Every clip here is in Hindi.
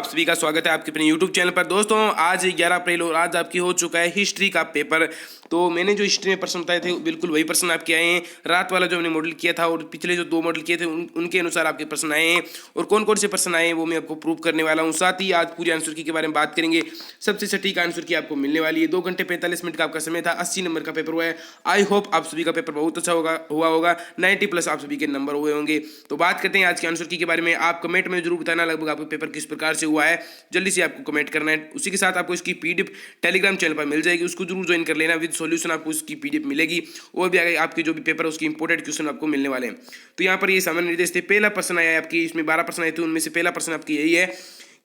आप सभी का स्वागत है आपके अपने YouTube चैनल पर। दोस्तों आज 11 अप्रैल और आज आपकी हो चुका है हिस्ट्री का पेपर। तो मैंने जो हिस्ट्री में प्रश्न बताए थे बिल्कुल वही प्रश्न आपके आए हैं। रात वाला जो हमने मॉडल किया था और पिछले जो 2 मॉडल किए थे उनके अनुसार आपके प्रश्न आए हैं। और कौन कौन से प्रश्न आए हैं वो मैं आपको प्रूव करने वाला हूँ। साथ ही आज पूरी आंसर की के बारे में बात करेंगे। सबसे सटीक आंसर की आपको मिलने वाली है। 2 घंटे 45 मिनट का आपका समय था। 80 नंबर का पेपर हुआ है। आई होप आप सभी का पेपर बहुत अच्छा हुआ होगा। 90+ आप सभी के नंबर हुए होंगे। तो बात करते हैं आज के आंसर की के बारे में। आप कमेंट में जरूर बताना लगभग आपका पेपर किस प्रकार से हुआ है। जल्दी से आपको कमेंट करना है। उसी के साथ आपको इसकी पीडीएफ टेलीग्राम चैनल पर मिल जाएगी, उसको जरूर ज्वाइन कर लेना। विद सॉल्यूशन आपको इसकी पीडीएफ मिलेगी और भी आगे आपके जो भी पेपर है उसकी इंपोर्टेंट क्वेश्चन आपको मिलने वाले हैं। तो यहाँ पर ये सामान्य निर्देश थे। पहला प्रश्न आया है आपकी, इसमें 12 प्रश्न आए थे, उनमें से पहला प्रश्न आपकी यही है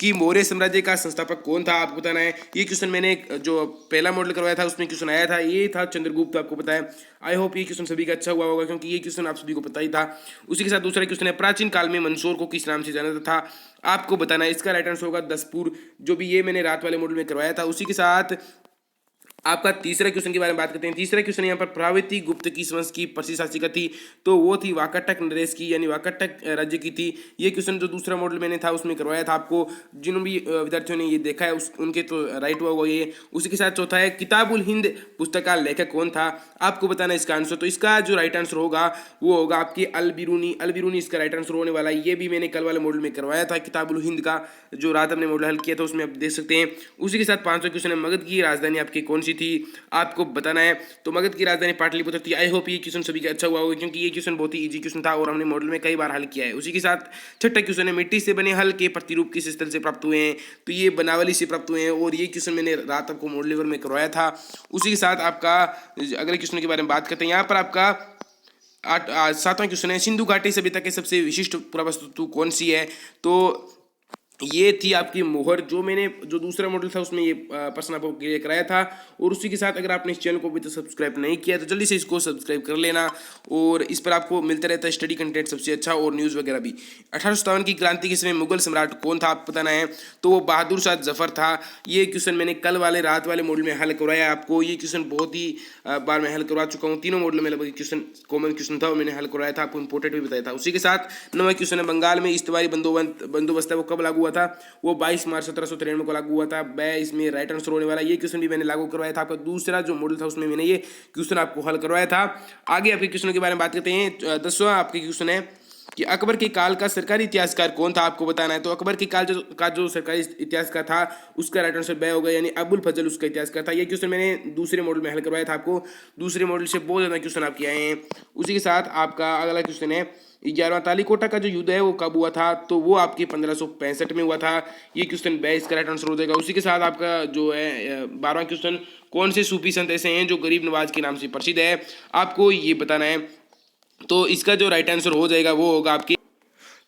कि मौर्य साम्राज्य का संस्थापक कौन था, आपको बताना है। ये क्वेश्चन मैंने जो पहला मॉडल करवाया था उसमें क्वेश्चन आया था, ये था चंद्रगुप्त, आपको पता है। आई होप ये क्वेश्चन सभी का अच्छा हुआ होगा क्योंकि ये क्वेश्चन आप सभी को पता ही था। उसी के साथ दूसरा क्वेश्चन है, प्राचीन काल में मंदसौर को किस नाम से जाना जाता था, आपको बताना है। इसका राइट आंसर होगा दसपुर, जो भी ये मैंने रात वाले मॉडल में करवाया था। उसी के साथ आपका तीसरा क्वेश्चन के बारे में बात करते हैं। तीसरा क्वेश्चन यहाँ पर प्रभावती गुप्त किस वंश की प्रसिद्ध शासिका थी, तो वो थी वाकाटक नरेश की, यानी वाकाटक राज्य की थी। ये क्वेश्चन जो दूसरा मॉडल मैंने था उसमें करवाया था आपको। जिन भी विद्यार्थियों ने ये देखा है उनके तो राइट हुआ होगा ये। उसी के साथ चौथा है, किताबुल हिंद पुस्तक का लेखक कौन था, आपको बताना है इसका आंसर। तो इसका जो राइट आंसर होगा वो होगा आपकी अल बिरूनी इसका राइट आंसर होने वाला है। ये भी मैंने कल वाले मॉडल में करवाया था, किताबुल हिंद का जो रात हमने मॉडल हल किया था उसमें आप देख सकते हैं। उसी के साथ पांचवा क्वेश्चन है, मगध की राजधानी आपकी कौन सी थी, आपको बताना है। तो मगध की राजधानी पाटलिपुत्र थी। आई होप ये क्वेश्चन सभी का अच्छा हुआ होगा क्योंकि ये क्वेश्चन बहुत ही इजी क्वेश्चन था और हमने मॉडल में कई बार हल किया है। उसी के साथ छठा क्वेश्चन है, मिट्टी से बने हल के प्रतिरूप किस स्थल से प्राप्त हुए हैं, तो ये बनावली से प्राप्त हुए हैं और ये क्वेश्चन मैंने रात आपको मॉडल लेवल में करवाया था। उसी के साथ आपका अगले क्वेश्चन के बारे में बात करते हैं। यहाँ पर आपका सातवां क्वेश्चन है, सिंधु घाटी सभ्यता के सबसे विशिष्ट पुरावस्तु कौन सी है, तो ये थी आपकी मोहर। जो दूसरा मॉडल था उसमें ये प्रश्न आपको क्लियर कराया था। और उसी के साथ अगर आपने इस चैनल को अभी तक सब्सक्राइब नहीं किया तो जल्दी से इसको सब्सक्राइब कर लेना और इस पर आपको मिलता रहता है स्टडी कंटेंट सबसे अच्छा और न्यूज़ वगैरह भी। 1857 की क्रांति के समय मुगल सम्राट कौन था, आपको बताना है। तो वो बहादुर शाह जफर था। ये क्वेश्चन मैंने कल वाले रात वाले मॉडल में हल करवाया आपको। ये क्वेश्चन बहुत ही बार मैं हल करवा चुका हूँ। तीनों मॉडल में लगभग क्वेश्चन कॉमन क्वेश्चन था और मैंने हल करवाया था, आपको इंपोर्टेंट भी बताया था। उसी के साथ 9वां क्वेश्चन है, बंगाल में इस्तवारी बंदोबस्त है वो कब लागू हुआ था, वो 22 मार्च 1793 को लागू हुआ था। इसमें राइट आंसर होने वाला ये क्वेश्चन भी मैंने लागू करवाया था। आपका दूसरा जो मॉडल था उसमें मैंने ये क्वेश्चन आपको हल करवाया था। आगे आपके क्वेश्चन के बारे में बात करते हैं। 10वां आपके क्वेश्चन है कि अकबर के काल का सरकारी इतिहासकार कौन था, आपको बताना है। तो अकबर के काल जो सरकारी इतिहासकार था उसका राइट आंसर ब होगा, यानी अबुल फजल उसका इतिहासकार था। ये क्वेश्चन मैंने दूसरे मॉडल में हल करवाया था आपको। दूसरे मॉडल से बहुत ज़्यादा क्वेश्चन आपके आए हैं। उसी के साथ आपका अगला क्वेश्चन है, 11वां तालीकोटा का जो युद्ध है वो कब हुआ था, तो वो आपके 1565 में हुआ था। ये क्वेश्चन ब इसका राइट आंसर हो जाएगा। उसी के साथ आपका जो है 12वां क्वेश्चन, कौन से सूफी संत ऐसे हैं जो गरीब नवाज के नाम से प्रसिद्ध है, आपको ये बताना है। तो इसका जो राइट आंसर हो जाएगा वो होगा आपके,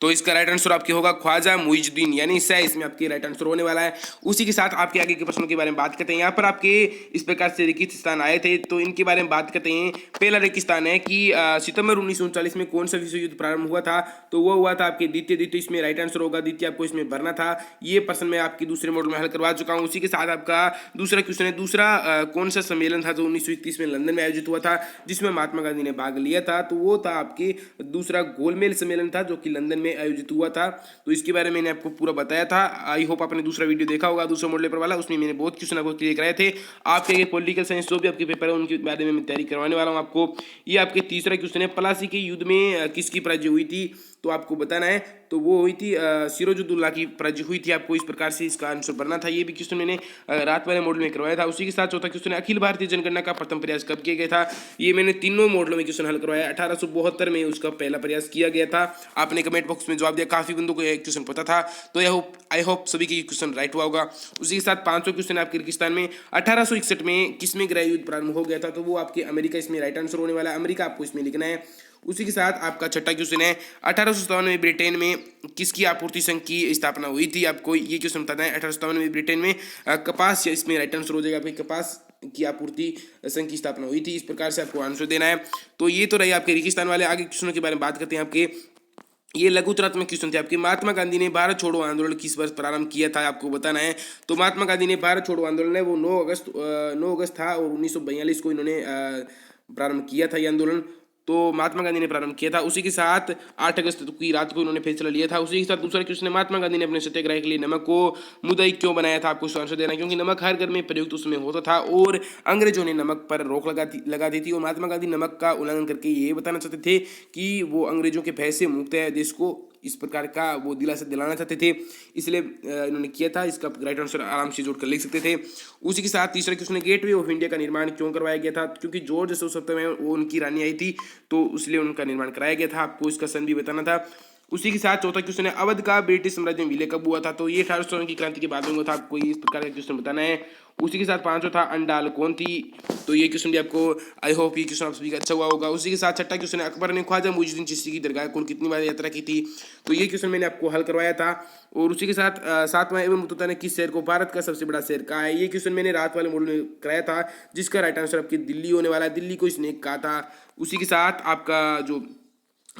तो इसका राइट आंसर आपके होगा ख्वाजा मुइजुद्दीन, यानी इसमें आपके राइट आंसर होने वाला है। उसी के साथ आपके आगे के प्रश्नों के बारे में बात करते हैं। यहाँ पर आपके इस प्रकार से रेगिस्तान आए थे तो इनके बारे में बात करते हैं। पहला रेगिस्तान है कि सितंबर 1939 में कौन सा विश्व युद्ध प्रारंभ हुआ था, तो वो हुआ था आपके द्वितीय। इसमें राइट आंसर होगा द्वितीय, आपको इसमें भरना था। ये प्रश्न मैं आपकी दूसरे मॉडल में हल करवा चुका हूँ। उसी के साथ आपका दूसरा क्वेश्चन है, दूसरा कौन सा सम्मेलन था जो 1931 में लंदन में आयोजित हुआ था जिसमें महात्मा गांधी ने भाग लिया था, तो वो था आपके दूसरा गोलमेज सम्मेलन था जो कि लंदन में आयोजित हुआ था। तो इसके बारे में मैंने आपको पूरा बताया था। आई होप आपने दूसरा वीडियो देखा होगा दूसरा मॉडल पेपर वाला, उसमें मैंने बहुत क्वेश्चन आपको क्लियर कराए थे। आपके पॉलिटिकल साइंस जो भी आपके पेपर है उनके बारे में मैं तैयारी करवाने वाला हूँ आपको। ये आपके तीसरा क्वेश्चन है, पलासी के युद्ध में किसकी पराजय हुई थी, तो आपको बताना है। तो वो हुई थी सिरोजुद्दौला की पराजय हुई थी। आपको इस प्रकार से इसका आंसर भरना था। ये भी क्वेश्चन मैंने रात वाले मॉडल में करवाया था। उसी के साथ चौथा क्वेश्चन है, अखिल भारतीय जनगणना का प्रथम प्रयास कब किया गया था, ये मैंने तीनों मॉडलों में क्वेश्चन हल करवाया। 1872 में उसका पहला प्रयास किया गया था। आपने कमेंट बॉक्स में जवाब दिया, काफी बंदों को क्वेश्चन पता था। तो आई होप सभी के क्वेश्चन राइट हुआ होगा। उसी के साथ पांचवा क्वेश्चन है, किर्गिस्तान में 1861 में किसमें गृह युद्ध प्रारंभ हो गया था, तो वो आपके अमेरिका, इसमें राइट आंसर होने वाला है। अमेरिका आपको इसमें लिखना है। उसी के साथ आपका छठा क्वेश्चन है, 1857 में ब्रिटेन में किसकी आपूर्ति संघ की स्थापना हुई थी, आपको ये क्वेश्चन बताना है। 1857 में ब्रिटेन में कपास, इसमें राइट आंसर हो जाएगा, कपास की आपूर्ति संघ की स्थापना हुई थी। इस प्रकार से आपको आंसर देना है। तो ये तो रही आपके रेगिस्तान वाले। आगे क्वेश्चनों के बारे में बात करते हैं। आपके ये लघुतरात्मक क्वेश्चन थे आपके। महात्मा गांधी ने भारत छोड़ो आंदोलन किस वर्ष प्रारंभ किया था, आपको बताना है। तो महात्मा गांधी ने भारत छोड़ो आंदोलन है वो 9 अगस्त था और 1942 को इन्होंने प्रारंभ किया था ये आंदोलन। तो महात्मा गांधी ने प्रारंभ किया था। उसी के साथ 8 अगस्त की रात को इन्होंने फैसला लिया था। उसी के साथ दूसरा क्वेश्चन है, महात्मा गांधी ने अपने सत्याग्रह के लिए नमक को मुद्दा क्यों बनाया था? आपको इसका आंसर देना है, क्योंकि नमक हर घर में प्रयुक्त उसमें होता था और अंग्रेजों ने नमक पर रोक लगा दी थी और महात्मा गांधी नमक का उल्लंघन करके ये बताना चाहते थे कि वो अंग्रेजों के भय से मुक्त है, देश को इस प्रकार का वो दिलासा दिलाना चाहते थे, इसलिए इन्होंने किया था। इसका राइट आंसर आराम से जोड़कर लिख सकते थे। उसी के साथ तीसरा क्वेश्चन है, गेटवे ऑफ इंडिया का निर्माण क्यों करवाया गया था? क्योंकि जॉर्ज 17 में वो उनकी रानी आई थी, तो इसलिए उनका निर्माण कराया गया था। आपको इसका सन भी बताना था। उसी के साथ चौथा क्वेश्चन है, अवध का ब्रिटिश साम्राज्य में विलय कब हुआ था? तो ये 1857 की क्रांति के बाद में हुआ था। आपको इस प्रकार का क्वेश्चन बताना है। उसी के साथ पांचवा था, अंडाल कौन थी? तो ये क्वेश्चन भी आपको, आई होप ये क्वेश्चन आप सभी का अच्छा हुआ होगा। उसी के साथ छठा क्वेश्चन है, अकबर ने ख्वाजा मुइजुद्दीन चिश्ती की दरगाह कुल कितनी बार यात्रा की थी? तो ये क्वेश्चन मैंने आपको हल करवाया था। और उसी के साथ सातवां, एवं मुतुता ने किस शहर को भारत का सबसे बड़ा शहर कहा है? ये क्वेश्चन मैंने रात वाले मॉडल में कराया था, जिसका राइट आंसर आपकी दिल्ली होने वाला है। दिल्ली को इसने कहा था। उसी के साथ आपका जो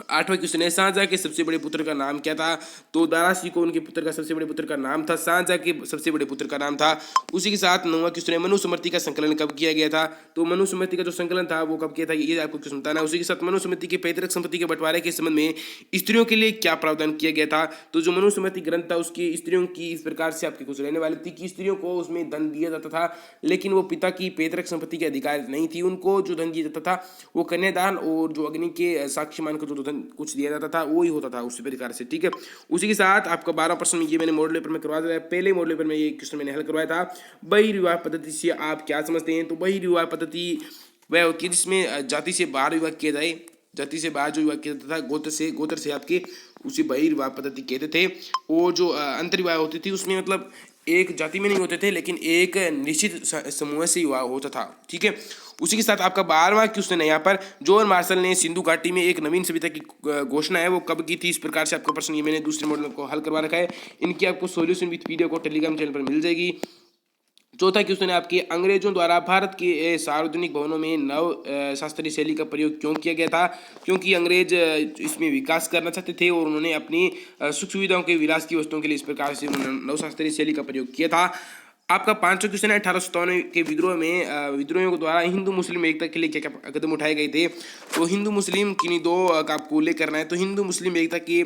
आठवां क्वेश्चन है, शाहजहां के सबसे बड़े पुत्र का नाम क्या था? तो दारा शिकोह उनके पुत्र का सबसे बड़े पुत्र का नाम था, शाहजहां के सबसे बड़े पुत्र का नाम था। उसी के साथ नौवां क्वेश्चन है, मनुस्मृति का संकलन कब किया गया था? तो मनुस्मृति का जो संकलन था वो कब किया था, ये आपको क्वेश्चन बताना है। उसी के साथ मनुस्मृति के पैतृक संपत्ति के बंटवारे के संबंध में स्त्रियों के लिए क्या प्रावधान किया गया था? तो जो मनुस्मृति ग्रंथ था उसकी स्त्रियों की इस प्रकार से आपके कुछ रहने वाली थी कि स्त्रियों को उसमें धन दिया जाता था, लेकिन वो पिता की पैतृक संपत्ति के अधिकार नहीं थी। उनको जो धन दिया जाता था वो कन्यादान और जो अग्नि के साक्ष्य मानकर जो धन कुछ दिया जाता था वो ही होता था उसी प्रकार से, ठीक है। उसी के साथ आपका 12 प्रश्न ये मैंने मॉडल पेपर में करवा दिया। पहले मॉडल पेपर में ये क्वेश्चन मैंने हल करवाया था। बहिर्विवाह पद्धति से आप क्या समझते हैं? तो बहिर्विवाह पद्धति वह होती है जिसमें जाति से बाहर विवाह किया जाए, जाति से बाहर जो विवाह किया जाता था गोत्र से आपके, उसी बहिर्विवाह पद्धति कहते थे। और जो अंतर्विवाह होती थी उसमें मतलब एक जाति में नहीं होते थे, लेकिन एक निश्चित समूह से विवाह होता था, ठीक है। उसी के साथ आपका 12वां क्वेश्चन है यहाँ पर, जॉन मार्शल ने सिंधु घाटी में एक नवीन सभ्यता की घोषणा है वो कब की थी? इस प्रकार से आपका प्रश्न ये मैंने दूसरे मॉडल को हल करवा रखा है। इनकी आपको सॉल्यूशन विद पीडीएफ को टेलीग्राम चैनल पर मिल जाएगी। चौथा क्वेश्चन है आपके, अंग्रेजों द्वारा भारत के सार्वजनिक भवनों में नव शास्त्रीय शैली का प्रयोग क्यों किया गया था? क्योंकि अंग्रेज इसमें विकास करना चाहते थे और उन्होंने अपनी सुख सुविधाओं के विलास की वस्तुओं के लिए इस प्रकार से उन्होंने नव शास्त्रीय शैली का प्रयोग किया था। आपका 5वां क्वेश्चन है, 1857 के विद्रोह में विद्रोहियों द्वारा हिंदू मुस्लिम एकता के लिए क्या क्या कदम उठाए गए थे? तो हिंदू मुस्लिम किन्हीं दो का आपको उल्लेख करना है। तो हिंदू मुस्लिम एकता के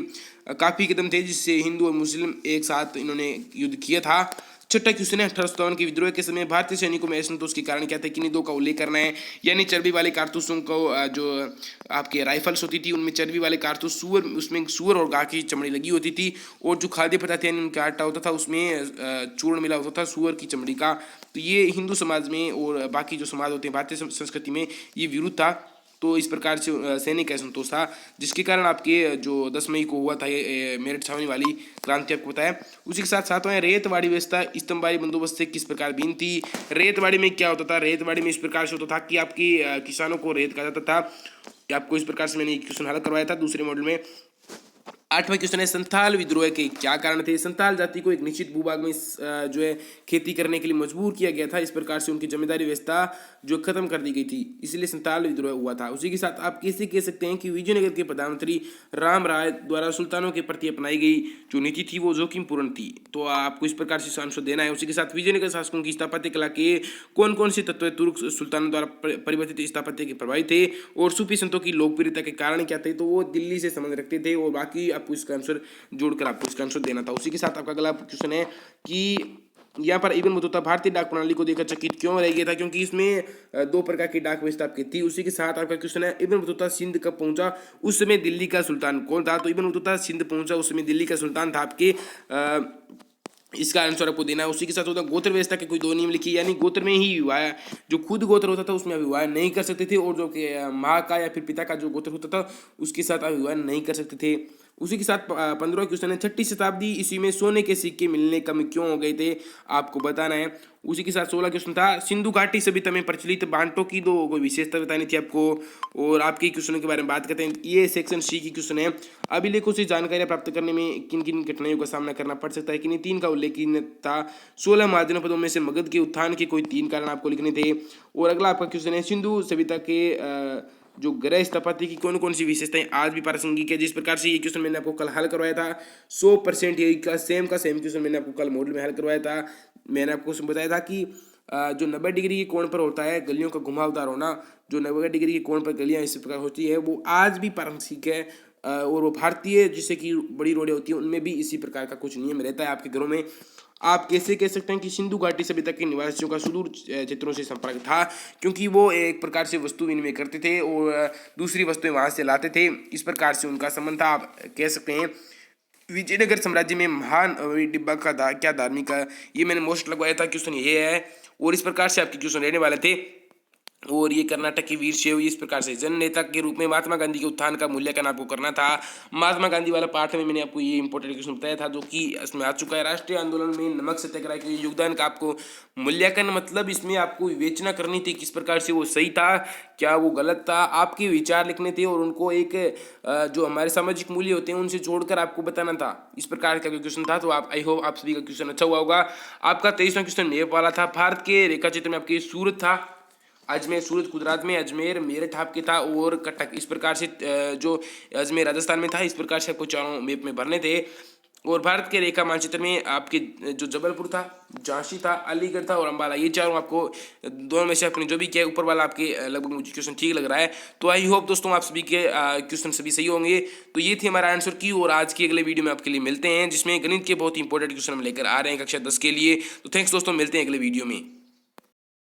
काफ़ी कदम थे जिससे हिंदू और मुस्लिम एक साथ इन्होंने युद्ध किया था। छठा क्वेश्चन है, 1857 के विद्रोह के समय भारतीय सैनिकों में असंतोष के कारण क्या थे? किन्हीं दो का उल्लेख करना है। यानी चर्बी वाले कारतूसों को जो आपके राइफल्स होती थी उनमें चर्बी वाले कारतूस उसमें सूअर और गाय की चमड़ी लगी होती थी, और जो खाद्य पदार्थ यानी उनका आटा होता था उसमें चूर्ण मिला होता था सूअर की चमड़ी का। तो ये हिंदू समाज में और बाकी जो समाज होते हैं भारतीय संस्कृति में ये विरुद्ध था। तो इस प्रकार से सैनिक का असंतोष था, जिसके कारण आपके जो 10 मई को हुआ था ये मेरठ छावनी वाली क्रांति आपको बताया। उसी के साथ सातवां, रेतवाड़ी व्यवस्था स्तंभवादी बंदोबस्त से किस प्रकार भिन्न थी? रेतवाड़ी में क्या होता था? रेतवाड़ी में इस प्रकार से होता था कि आपकी किसानों को रेत कहा जाता था। आपको इस प्रकार से मैंने क्वेश्चन हल करवाया था दूसरे मॉडल में। 8वां क्वेश्चन है, संथाल विद्रोह के क्या कारण थे? संथाल जाति को एक निश्चित भूभाग में जो है खेती करने के लिए मजबूर किया गया था, इस प्रकार से उनकी जमींदारी व्यवस्था जो खत्म कर दी गई थी, इसलिए संथाल विद्रोह हुआ था। उसी के साथ आप कैसे कह सकते हैं कि विजयनगर के प्रधानमंत्री राम राय द्वारा सुल्तानों के प्रति अपनाई गई जो नीति थी वो जोखिमपूर्ण थी? तो आपको इस प्रकार से आंसर देना है। उसी के साथ विजयनगर शासकों की स्थापत्य कला के कौन कौन से तत्व तुर्क सुल्तानों द्वारा परिवर्तित स्थापत्य के प्रभावित थे, और सूफी संतों की लोकप्रियता के कारण क्या थे? तो वो दिल्ली से संबंध रखते थे, और बाकी आपको इसका आंसर जोड़कर आपको इसका आंसर देना था। उसी के साथ आपका अगला क्वेश्चन है कि यहाँ पर इब्न बतूता भारतीय डाक प्रणाली को देखकर चकित क्यों रह गया था? क्योंकि इसमें 2 प्रकार की डाक व्यवस्था आपकी थी। उसी के साथ आपका क्वेश्चन है, इब्न बतूता सिंध कब पहुंचा? उस समय दिल्ली का सुल्तान कौन था? तो इब्न बतूता सिंध पहुंचा उस समय दिल्ली का सुल्तान था आपके इसका आंसर आपको देना है। उसी के साथ होता गोत्र व्यवस्था के कोई 2 नियम लिखिए, यानी गोत्र में ही विवाह, जो खुद गोत्र होता था उसमें विवाह नहीं कर सकते थे, और जो माँ का या फिर पिता का जो गोत्र होता था उसके साथ आप विवाह नहीं कर सकते थे। उसी के साथ 15वां क्वेश्चन है, 6ठी शताब्दी ईस्वी में सोने के सिक्के मिलने कम क्यों हो गए थे? आपको बताना है। उसी के साथ 16 क्वेश्चन था, सिंधु घाटी सभ्यता में प्रचलित बांटों की 2 कोई विशेषता बतानी थी आपको, और आपके क्वेश्चनों के बारे में बात करते हैं। ये सेक्शन सी की क्वेश्चन है, अभिलेखों से जानकारियां प्राप्त करने में किन किन कठिनाइयों का सामना करना पड़ सकता है? किन्हीं 3 का उल्लेख था। 16 महाजन पदों में से मगध के उत्थान के कोई 3 कारण आपको लिखने थे। और अगला आपका क्वेश्चन है, सिंधु सभ्यता के जो गृह स्थापत्य की कौन कौन सी विशेषताएं आज भी प्रासंगिक है? जिस प्रकार से ये क्वेश्चन मैंने आपको कल हल करवाया था 100% यही का सेम क्वेश्चन मैंने आपको कल मॉडल में हल करवाया था। मैंने आपको बताया था कि जो 90 डिग्री के कोण पर होता है गलियों का घुमावदार होना, जो 90 डिग्री के कोण पर गलियां इस प्रकार होती है, वो आज भी पारंपरिक है। और वो भारतीय जैसे कि बड़ी रोडें होती हैं उनमें भी इसी प्रकार का कुछ नियम रहता है आपके घरों में। आप कैसे कह सकते हैं कि सिंधु घाटी सभ्यता के निवासियों का सुदूर क्षेत्रों से संपर्क था, क्योंकि वो एक प्रकार से वस्तु विनिमय करते थे और दूसरी वस्तुएं वहां से लाते थे, इस प्रकार से उनका संबंध था। आप कह सकते हैं विजयनगर साम्राज्य में महान डिब्बा का क्या धार्मिक ये मैंने मोस्ट लगवाया था, क्वेश्चन ये है। और इस प्रकार से आपके क्वेश्चन रहने वाले थे। और ये कर्नाटक की वीर शैव इस प्रकार से जन नेता के रूप में महात्मा गांधी के उत्थान का मूल्यांकन आपको करना था। महात्मा गांधी वाला पाठ में मैंने आपको ये इंपॉर्टेंट क्वेश्चन बताया था, जो कि इसमें आ चुका है। राष्ट्रीय आंदोलन में नमक सत्याग्रह के योगदान का आपको मूल्यांकन, मतलब इसमें आपको विवेचना करनी थी किस प्रकार से वो सही था, क्या वो गलत था, आपके विचार लिखने थे और उनको एक जो हमारे सामाजिक मूल्य होते हैं उनसे जोड़कर आपको बताना था। इस प्रकार का क्वेश्चन था। तो आप आई होप आप सभी का क्वेश्चन अच्छा हुआ होगा। आपका 23वां क्वेश्चन नेप वाला था। भारत के रेखा चित्र में आपके सूरत था, अजमेर सूरत गुजरात में, अजमेर मेरठ आपके था और कटक इस प्रकार से जो अजमेर राजस्थान में था, इस प्रकार से आपको चारों मैप में भरने थे। और भारत के रेखा मानचित्र में आपके जो जबलपुर था, झांसी था, अलीगढ़ था और अम्बाला, ये चारों आपको दोनों में से आपने जो भी किया ऊपर वाला आपके लगभग मुझे क्वेश्चन ठीक लग रहा है। तो आई होप दोस्तों आप सभी के क्वेश्चन सभी सही होंगे। तो ये थी हमारा आंसर की, और आज की अगले वीडियो में आपके लिए मिलते हैं जिसमें गणित के बहुत ही इंपॉर्टेंट क्वेश्चन हम लेकर आ रहे हैं कक्षा 10 के लिए। तो थैंक्स दोस्तों, मिलते हैं अगले वीडियो में।